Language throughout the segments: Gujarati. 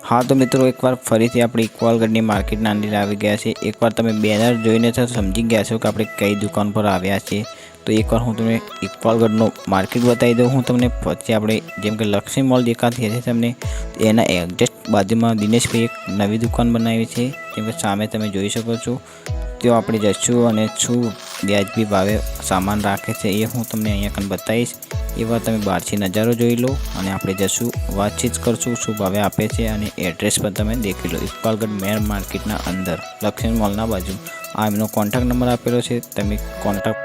हाँ तो मित्रों एक बार फरीथी આપણે ઇક્વાલગઢની માર્કેટના અંદર આવી ગયા છે। એકવાર તમે બેનર જોઈને તો સમજી ગયા છો કે આપણે કઈ દુકાન પર આવ્યા છે। તો એકવાર હું તમને ઇક્વાલગઢનો માર્કેટ બતાવી દઉં હું તમને। પછી આપણે જેમ કે લક્ષ્મી મોલ દેખાતી હશે તમને, એના એક્ઝેક્ટ બાજુમાં દિનેશભાઈ એક નવી દુકાન બનાવી છે, જેમ કે સામે તમે જોઈ શકો છો। તો આપણે જશું અને શું વ્યાજબી ભાવે સામાન રાખે છે એ હું તમને અહીંયા કન બતાવીશ। એકવાર તમે બહારથી નજારો જોઈ લો અને આપણે જશું વાતચીત કરશું શું ભાવે આપે છે અને એડ્રેસ પર તમે દેખી લો। ઇક્વાલગઢ મેન માર્કેટના અંદર લક્ષ્મી મોલના બાજુ આ એમનો કોન્ટેક્ટ નંબર આપેલો છે, તમે કોન્ટેક્ટ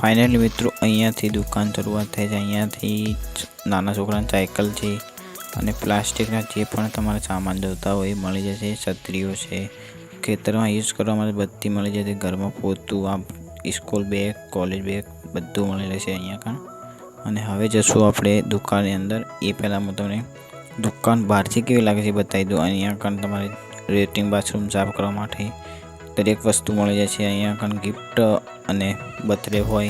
फाइनली मित्रों अहींयाथी दुकान शरूआत थाय छे। अहींयाथी नाना छोकरानी साइकल छे अने प्लास्टिकना जे पण तमारे सामान जोता होय ए मळी जशे। छतरीओ छे, खेतरमां यूज करवा माटे बधी मळी जशे। घरमां पोतुं, आ स्कूल बेग, कॉलेज बेग बधुं मळी रहेशे अहींया कण। अने हवे जशुं आपणे दुकाननी अंदर। ए पहेला हुं तमने दुकान बहारथी केवी लागे छे बतावी दઉં। अहींया कण तमारे लेट्रिन बाथरूम साफ करवा माटे दरेक वस्तु मळी जशे। अहींया कण गिफ्ट अने बर्थडे होय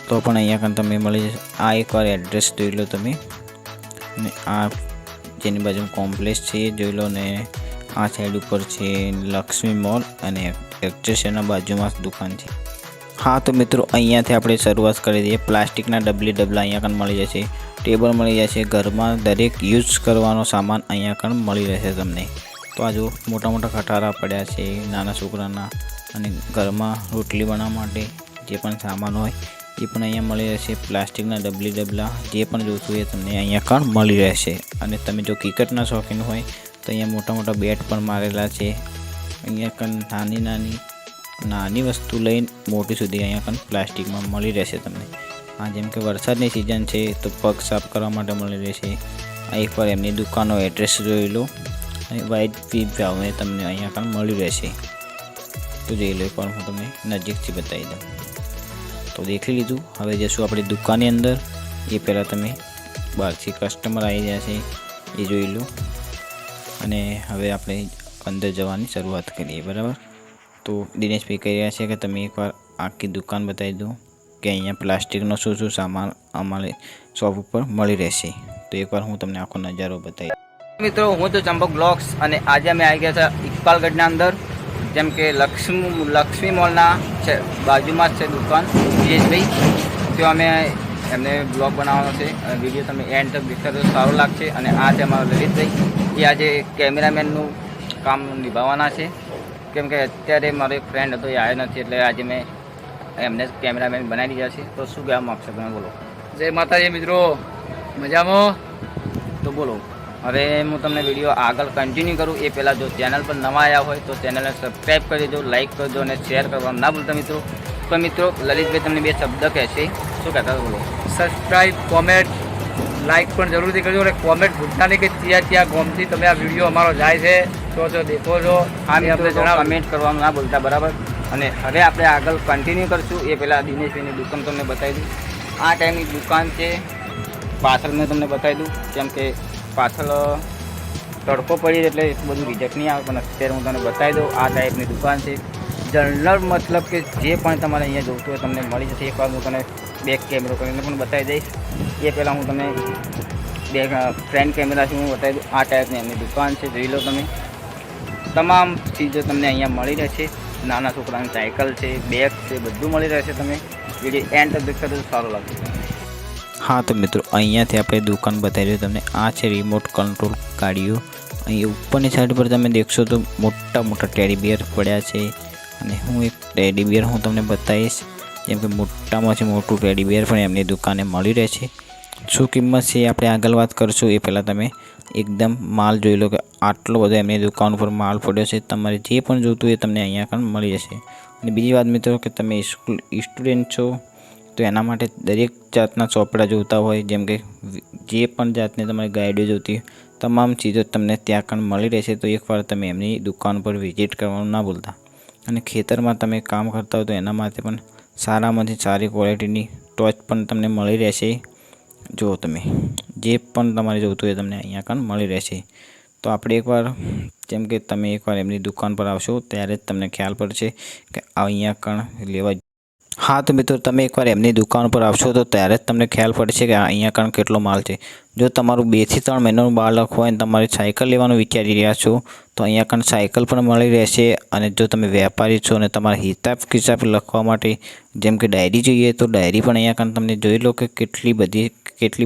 तो पण अहींया कण तमने मळी जशे। आ एकवार एड्रेस जोई लो तमे ने आ जेनी बाजुमां कॉम्प्लेक्स छे जोई लो ने आ साइड पर छे लक्ष्मी मॉल अने एक्ट्रेस एना बाजुमां दुकान छे। हाँ तो मित्रों अहींयाथी आपणे शरूआत करी दीए। प्लास्टिकना डबली डबला अहींया कण मळी जशे, टेबल मळी जशे, घरमां दरेक यूज करवानो सामान अहींया कण मळी रहेशे तमने। तो आ जो मोटा मोटा खटारा पड्या छे नाना छोकराना अने घरमां रोटली बनाववा माटे जे पण सामान होय ए पण अहींया मळी रहेशे। प्लास्टिकना डबली डबला जे पण जोईतुं होय तमने अहींया कण मळी रहेशे। अने तमे जो क्रिकेटना शौकीन होय तो अहींया मोटा मोटा बेट पण मारेला छे। अहींया कण नानी वस्तु लईने मोटी सुधी अहींया कण प्लास्टिकमां मळी रहेशे तमने। आ जेम के वरसादनी सीजन छे तो पग साफ करवा माटे मळी रहेशे। आ एकवार एमनी दुकाननो एड्रेस जोई लो अने वाइट भावे तमने अहींया कण मळी रहेशे। तो जोई लो एकवार हुं तमने नजीकथी बतावी दઉં। तो देखी लीधुं, हवे जशुं आपणी दुकाननी अंदर। ए पहेला तमे बहारथी कस्टमर आई रह्या छे ए जोई लो अने हवे आपणे अंदर जवानी शरूआत करीए बराबर। तो दिनेशभाई कही रह्या छे के तमे एकवार आखी दुकान बतावी दो कि अहींया प्लास्टिकनो शुं शुं सामान अमारे शॉप पर मळी रहेशे। तो एकवार हुं तमने आखो नजारो बतावी। मित्रों हूँ तो चंपक ब्लॉग्स અને આજે અમે આવી ગયા છે ઇક્બાલગઢના અંદર। જેમ કે લક્ષ્મી મોલના બાજુમાં જ છે દુકાન દિનેશભાઈ। તો અમે એમને બ્લોગ બનાવવાનો છે અને વિડીયો તમે એન્ડ તક દેખતા તો સારો લાગશે। અને આ છે અમારો લલિતભાઈ, એ આજે કેમેરામેનનું કામ નિભાવવાના છે। કેમ કે અત્યારે મારો એક ફ્રેન્ડ હતો એ આવ્યો નથી એટલે આજે મેં એમને કેમેરામેન બનાવી દીધા છે। તો શું કહેવા માગશો તમે બોલો। જય માતાજી મિત્રો, મજામાં? તો બોલો। હવે હું તમને વિડીયો આગળ કન્ટિન્યુ કરું એ પહેલાં જો ચેનલ પર નવા આવ્યા હોય તો ચેનલને સબસ્ક્રાઈબ કરી દેજો, લાઇક કરજો અને શેર કરવાનું ના ભૂલતા મિત્રો। તો મિત્રો લલિતભાઈ તમને બે શબ્દ કહેશે, શું કહેતા બોલો। સબસ્ક્રાઈબ, કોમેન્ટ, લાઇક પણ જરૂરથી કરજો અને કોમેન્ટ ભૂલતા નહીં કે ત્યાં ગોમથી તમે આ વિડીયો અમારો જાય છે તો દેખો છો। હા મિત્રો કમેન્ટ કરવાનું ના ભૂલતા બરાબર। અને હવે આપણે આગળ કન્ટિન્યુ કરશું એ પહેલાં દિનેશભાઈની દુકાન તમને બતાવી દઉં। આ ટાઈમની દુકાન છે, પાછળ મેં તમને બતાવી દઉં કેમ કે પાછળ તડકો પડી એટલે બધું રિઝલ્ટ નહીં આવે, પણ અત્યારે હું તમને બતાવી દઉં। આ ટાઈપની દુકાન છે જનરલ, મતલબ કે જે પણ તમારે અહીંયા જોઈતું હોય તમને મળી જશે। એકવાર હું તમને બેક કેમેરો કરીને પણ બતાવી દઈશ। એ પહેલાં હું તમને બેક ફ્રન્ટ કેમેરાથી હું બતાવી દઉં। આ ટાઈપની એમની દુકાન છે, જોઈ લો તમે। તમામ ચીજો તમને અહીંયા મળી રહેશે। નાના છોકરાની સાયકલ છે, બેગ છે, બધું મળી રહેશે। તમે વિડીયો એન્ડ તક દેખતા તો સારું લાગશે। हाँ तो मित्रों अहींयाथी आपणे दुकान बतावी दઉં तमने। आ छे रिमोट कंट्रोल गाड़ीओ। अहीं उपरनी साइड पर तमे देखशो तो मोटा मोटा टेडी बियर पड्या छे अने हूँ एक टेडी बियर हूँ तमने बतावीश। जेम के मोटामांथी मोटुं टेडी बियर पण एमनी दुकाने मळी रहेशे। शुं किंमत छे आपणे आगळ वात करशुं ए पहेला तमे एकदम माल जोई लो के आटलो बधो एमनी दुकान पर माल पड्यो छे। तमारे जे पण जोईतुं होय तमने अहींया कण मळी जशे। अने बीजी वात मित्रों के तमे स्टुडન્ટ छो तो एना माटे दरेक जातना ચોપડા જોતા હોય, જેમ કે જે પણ જાતની તમારે ગાઈડો જોતી તમામ ચીજો તમને ત્યાં કણ મળી રહેશે। તો એકવાર તમે એમની દુકાન પર વિઝિટ કરવાનું ના ભૂલતા। અને ખેતરમાં તમે કામ કરતા હો તો એના માટે પણ સારામાંથી સારી ક્વોલિટીની ટોર્ચ પણ તમને મળી રહેશે। જુઓ તમે જે પણ તમારે જોઈતું હોય તમને અહીંયા કણ મળી રહેશે. તો આપણે એકવાર જેમ કે તમે એકવાર એમની દુકાન પર આવશો ત્યારે જ તમને ખ્યાલ પડશે કે અહીંયા કણ લેવા. હા તો મિત્રો તમે એકવાર એમની દુકાન પર આવશો તો ત્યારે જ તમને ખ્યાલ પડશે કે અહીંયા કણ કેટલો માલ છે. જો તમારું 2 થી 3 મહિનાનું બાળક હોય અને તમારે સાયકલ લેવાનું વિચારી રહ્યા છો તો અહીંયા કણ સાયકલ પણ મળી રહેશે. અને જો તમે વેપારી છો અને તમારા હિસાબ કિતાબ લખવા માટે જેમ કે ડાયરી જોઈએ તો ડાયરી પણ અહીંયા કણ તમને જોઈ લો કે કેટલી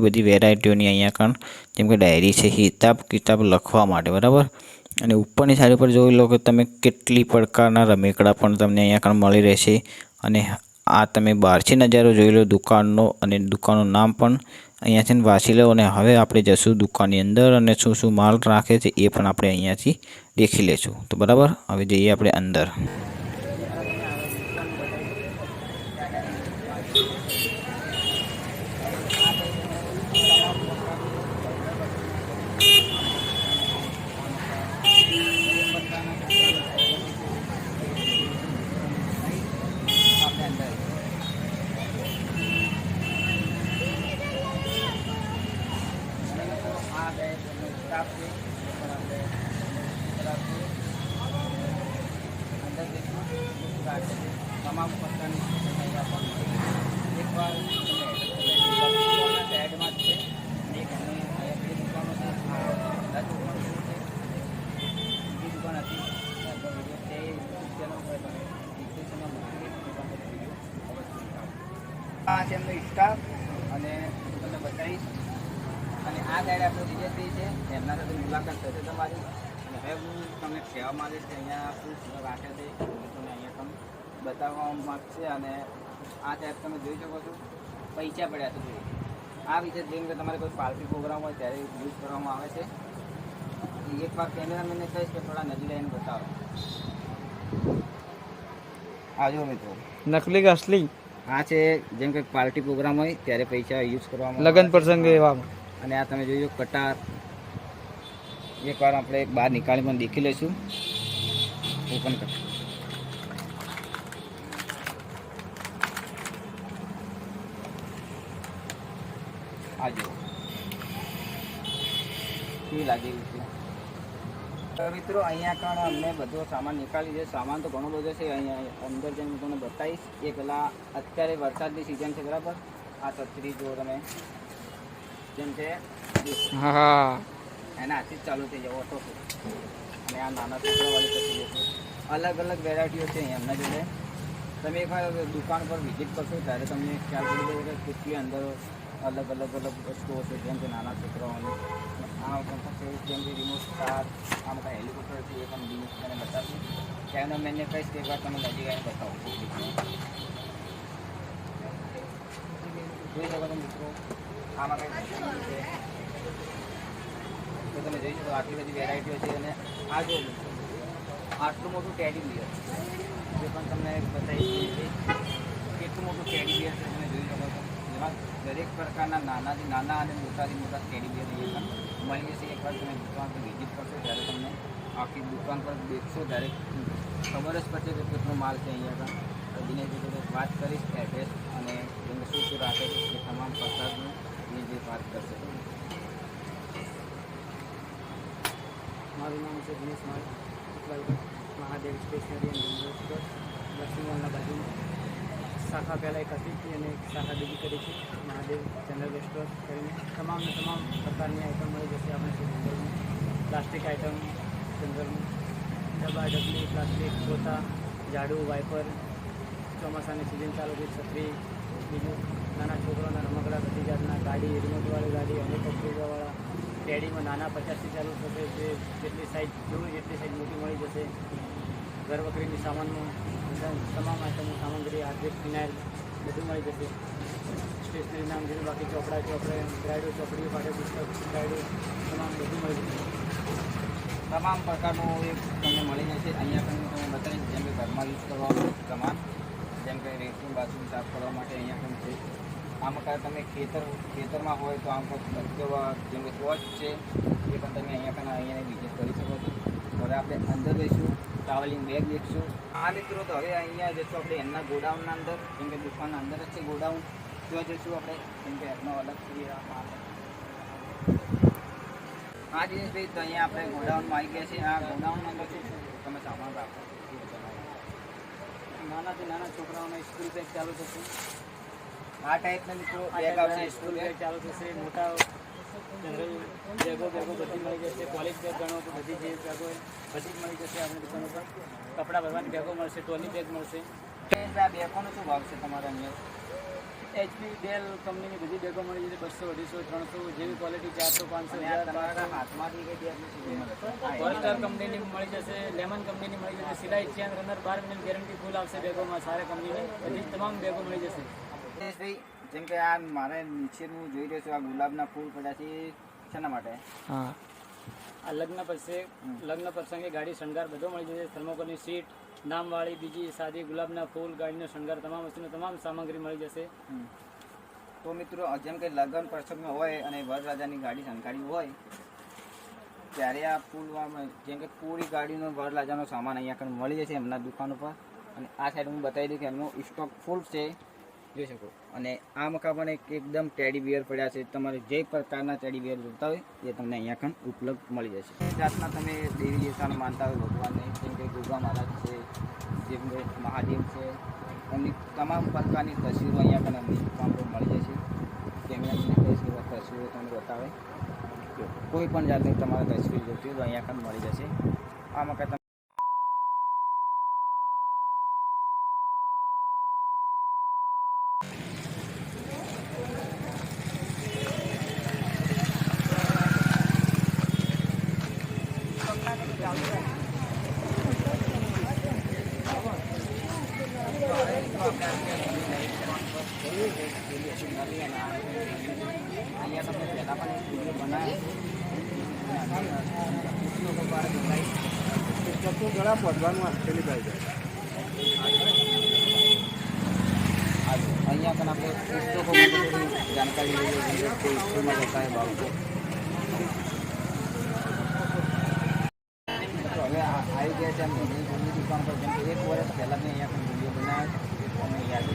બધી વેરાયટીઓની અહીંયા કણ જેમ કે ડાયરી છે હિસાબ કિતાબ લખવા માટે, બરાબર. અને ઉપરની સાઈડ પર જોઈ લો કે તમે કેટલી પ્રકારના રમેકડા પણ તમને અહીંયા કણ મળી રહેશે. અને આ તમે બહારથી નજારો જોઈ લો દુકાનનો અને દુકાનનું નામ પણ અહીંયાથી વાંચી લો. અને હવે આપણે જશું દુકાનની અંદર અને શું શું માલ રાખે છે એ પણ આપણે અહીંયાથી દેખી લેશું. તો બરાબર, હવે જઈએ આપણે અંદર. તમામ પ્રકારની એકવાર સાઈડમાં છે એક અને બે દુકાનો છે. બીજી દુકાન હતી આ છે એમનો સ્ટાફ અને તમને બતાવીશ. અને આ ગાઈડ આપણે વિજયભાઈ છે, એમના સાથે મુલાકાત થશે તમારી. અને હવે હું તમને કહેવા માંગીશ કે અહીંયા શું રાખે છે તમને અહીંયા તમે બતાવવા માગશે. અને આ ટાઈપ તમે જોઈ શકો છો પૈસા પડ્યા છે. આ વિશે જેમ કે તમારે કોઈ પાર્ટી પ્રોગ્રામ હોય ત્યારે યુઝ કરવામાં આવે છે. એકવાર કેમેરામેનને કહીશ કે થોડા નજીક આવીને બતાવો. આજો મિત્રો, નકલી કે અસલી? આ છે જેમ કે પાર્ટી પ્રોગ્રામ હોય ત્યારે પૈસા યુઝ કરવામાં લગ્ન પ્રસંગે એવામાં. અને આ તમે જોઈ લો કટાર. એકવાર આપણે બહાર નીકાળી પણ દેખી લઈશું. ઓપન કર. આજો કેવી લાગી છે મિત્રો. અહીંયા કણ અમને બધો સામાન નીકાળી છે. સામાન તો ઘણો બધો છે. અહીંયા અંદર જઈને હું તમને બતાવીશ. એ પહેલાં અત્યારે વરસાદની સિઝન છે, બરાબર. આ છત્રી જો તમે જેમ છે હા, એના હાથથી જ ચાલુ થઈ જાય ઓટો. અને આ નાના છોકરાવાળી છત્રીઓ છે. અલગ અલગ વેરાયટીઓ છે અહીંયા એમના જોડે. તમે એકવાર દુકાન પર વિઝિટ કરશો ત્યારે તમને ખ્યાલ પડી જાય કે કેટલી અંદર અલગ વસ્તુઓ છે. જેમ કે નાના છોકરાઓની આ છે જેમ કે રિમોટ કાર, આ બધા હેલિકોપ્ટર છે એ પણ રિમોટ મને બતાવશું. કેમેરામેનને કહીશ કે એકવાર તમે નજીક આવીને બતાવો. જોઈ શકો છો મિત્રો, આમાં કંઈ છે તો તમે જોઈ શકો આટલી બધી વેરાયટીઓ છે. અને આ જો આટલું મોટું ટેડી બિયર જે પણ તમને બતાવી કેટલું મોટું ટેડી બિયર છે તમે જોઈ શકો છો. જેમાં દરેક પ્રકારના નાનાથી નાના અને મોટાથી મોટા ટેડી બિયર અહીંયા પણ મળી જશે. એકવાર તમે દુકાન પર વિઝિટ કરશો ત્યારે તમને આખી દુકાન પર દેખશો ત્યારે ખબર જ પડશે કે કેટલો માલ છે અહીંયા આગળ. દિનેશજી જોડે વાત કરીશ એડ્રેસ અને જેમને શું રાખે છે એ તમામ પ્રકારનું જે વાત કરશે. મારું નામ છે Dinesh Mahadev stationery and general store, Laxmi મોલના બાજુમાં. શાખા પહેલાં એક હતી અને એક શાખા બીજી કરી છે મહાદેવ જનરલ સ્ટોર કરીને. તમામ પ્રકારની આઈટમ મળી જશે આપણે જનરલમાં. પ્લાસ્ટિક આઈટમ જનરલમાં, ડબ્બા ડબલી, પ્લાસ્ટિક, પોતા, ઝાડુ, વાઇપર, ચોમાસાની સિઝન ચાલુ છે, છત્રી, બીજું નાના છોકરાઓના રમકડા, બધી જાતના ગાડી, રિમોટવાળી ગાડી, હેલિકોપ્ટરવાળા, ટેડીમાં નાના 50થી ચાલુ થશે. જે જેટલી સાઇઝ જોવી એટલી સાઇઝ મોટી મળી જશે. ઘર વખરીની સામાનમાં તમામ આઈટમો, સામગ્રી, હાર્ડવેર, ફિનાઇલ બધું મળી જશે. સ્ટેશનરી નામ જેવું બાકી ચોપડા, ગાઈડો, ચોપડીઓ, પાઠ્યપુસ્તક, ગાઈડો તમામ બધું મળી જશે. તમામ પ્રકારનું એક તમને મળી જશે. અહીંયા પણ તમે બતાવીશ જેમ કે ઘરમાં યુઝ કરવાનું સામાન, જેમ કે રેસ્ટરૂમ બાથરૂમ સાફ કરવા માટે અહીંયા પણ છે. આમાં કાંઈ તમે ખેતરમાં હોય તો આમ બધો જેમ કે ટોચ છે એ પણ તમે અહીંયા વિઝિટ કરી શકો છો. હવે આપણે અંદર જઈશું, ટ્રાવેલિંગ બેગ દેખશું. આ મિત્રો તો હવે અહીંયા જઈશું આપણે એમના ગોડાઉનના અંદર, જેમ કે દુકાનના અંદર જ છે ગોડાઉન. જોવા જઈશું આપણે કેમ કે એનો અલગથી આ માલ હા દિનેશભાઈ તો અહીંયા આપણે ગોડાઉનમાં આવી ગયા છીએ. આ ગોડાઉનમાં અંદર શું શું તમે સામાન રાખો નાનાથી નાના છોકરાઓને સ્કૂલ બેગ ચાલુ થશે. આ ટાઈપના મિત્રો બેગ આવશે સ્કૂલ બેગ ચાલુ થશે. મોટા જનરલ બેગો બધી મળી જશે. કોલેજ બેગ ગણો તો બધી જે બેગો બધી જ મળી જશે આપણી દુકાન ઉપર. કપડાં ભરવાની બેગો મળશે, ટ્રોલી બેગ મળશે. આ બેગોનો શું ભાવ છે તમારા અહીંયા? HP ડેલ કંપનીની બધી બેગો મળી જશે. 200, 250, 300 જેવી ક્વોલિટી 400, 500, અને આ 1000, તમારા હાથમાંથી કઈ બેગની સુધી મળે છે? ફોરેસ્ટર કંપનીની મળી જશે. લેમન કંપનીની મળી જશે. સિલાઈ ચેન રનર 12 મહિનાની ગેરંટી ફૂલ આવશે બેગોમાં. સારા કંપનીની બધી તમામ બેગો મળી જશે. દિનેશભાઈ જેમ કે આ મારે નીચે હું જોઈ રહ્યો છું આ ગુલાબના ફૂલ પડ્યા છે એ શેના માટે? હા, આ લગ્ન પ્રસંગે ગાડી શણગાર બધો મળી જશે. થર્મોકોલની સીટ, નામવાળી, બીજી સાદી, ગુલાબના ફૂલ, ગાડીનો શણગાર, તમામ વસ્તુનો તમામ સામગ્રી મળી જશે. તો મિત્રો જેમ કે લગ્ન પ્રસંગમાં હોય અને વરરાજાની ગાડી શણગારી હોય ત્યારે આ ફૂલમાં જેમ કે પૂરી ગાડીનો વરરાજાનો સામાન અહીંયા આગળ મળી જશે એમના દુકાન ઉપર. અને આ સાઈડ હું બતાવી દઉં કે એમનો સ્ટોક ફૂલ છે, જોઈ શકો. અને આ મકા પણ એકદમ ટેડી બિયર પડ્યા છે. તમારે જે પ્રકારના ટેડી બિયર જોતા હોય એ તમને અહીંયા આગળ ઉપલબ્ધ મળી જશે. જાતના તમે દેવી દેવતાને માનતા હોય ભગવાનને, જેમ કે ગોગા મહારાજ છે, જેમ કે મહાદેવ છે, એમની તમામ પ્રકારની તસવીરો અહીંયા આગળ એમની દુકાન પર મળી જશે. કેમેરાની તસવીરો તમને બતાવે, કોઈ પણ જાતની તમારે તસવીર જોતી હોય તો અહીંયા આગળ મળી જશે. આ મકા અહીંયા તમે પહેલાં પણ એક વિડીયો બનાવે ગળા પડવાનું આપેલી ભાઈ અહીંયા પણ આપણે પુસ્તકો માટે જાણકારી લઈએ છીએ કે સ્કૂલમાં જતા હોય બાળકો. તો હવે આવી ગયા છે એમ ઘરની દુકાન પર. જેમ કે 1 વર્ષ પહેલાં મેં અહીંયા પણ વિડીયો બનાવ્યો અને યાદ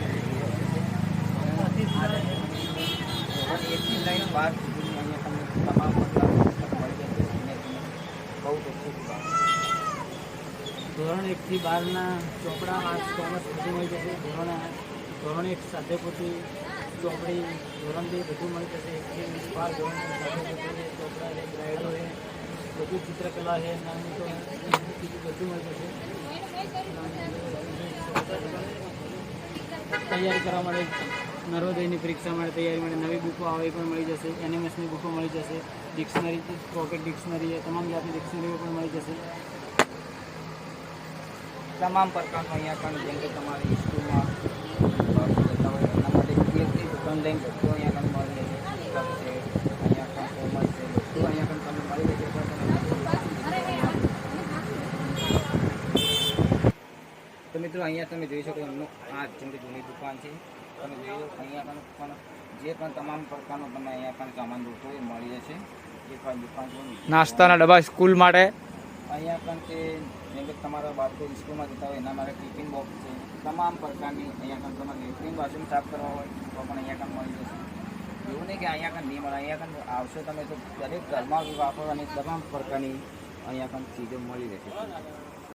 એકથી લઈને 12 સુધીની અહીંયા તમને તમામ પ્રકારની પુસ્તક મળી જશે. બહુ ઓછી દુકાન. ધોરણ 1 થી 12ના ચોપડા, આર્ટ્સ, કોમર્સ બધું મળી જશે. ધોરણ 1 સાધ્યપોથી, ચોપડી, ધોરણ 2 બધું મળી જશે. 1 થી 12 ધોરણ સાધ્યપોથી, ચોપડા છે, ગ્રાઇડો છે, બધું ચિત્રકલા છે, નાની તો બીજું બધું મળી જશે. તૈયારી કરવા માટે, નર્મદયની પરીક્ષા માટે તૈયારી માટે નવી બુકો આવે એ પણ મળી જશે. એનિમેશનની બુકો મળી જશે. ડિક્શનરી, પોકેટ ડિક્શનરી છે, તમામ જાતની ડિક્શનરીઓ પણ મળી જશે. તમામ પ્રકારનું અહીંયા પણ જેમ કે તમારી સ્કૂલમાં જતા હોય એના માટે એકથી દુકાન લઈને બધું અહીંયા પણ મળી જશે. પુસ્તક છે, અહીંયા પણ કોમર્સ છે, બધું અહીંયા પણ તમને મળી જશે. તો મિત્રો અહીંયા તમે જોઈ શકો એમનું આ જેમ કે જૂની દુકાન છે. તમે જોઈ લો અહીંયા પણ જે પણ તમામ પ્રકારનો તમે અહીંયા પણ સામાન જોતો હોય મળી જશે. જે પણ દુકાન છે નાસ્તાના ડબ્બા સ્કૂલ માટે અહીંયા પણ છે. જેમ કે તમારા બાળકો સ્કૂલમાં જતા હોય એના માટે ટિફિન બોક્સ છે. તમામ પ્રકારની અહીંયા પણ તમારે લેટ્રિન બાથરૂમ સાફ કરવા હોય તો પણ અહીંયા પણ મળી જશે. એવું નહીં કે અહીંયા પણ નહીં મળે. અહીંયા પણ આવશો તમે તો દરેક ઘરમાં વાપરવાની તમામ પ્રકારની અહીંયા પણ ચીજો મળી રહેશે.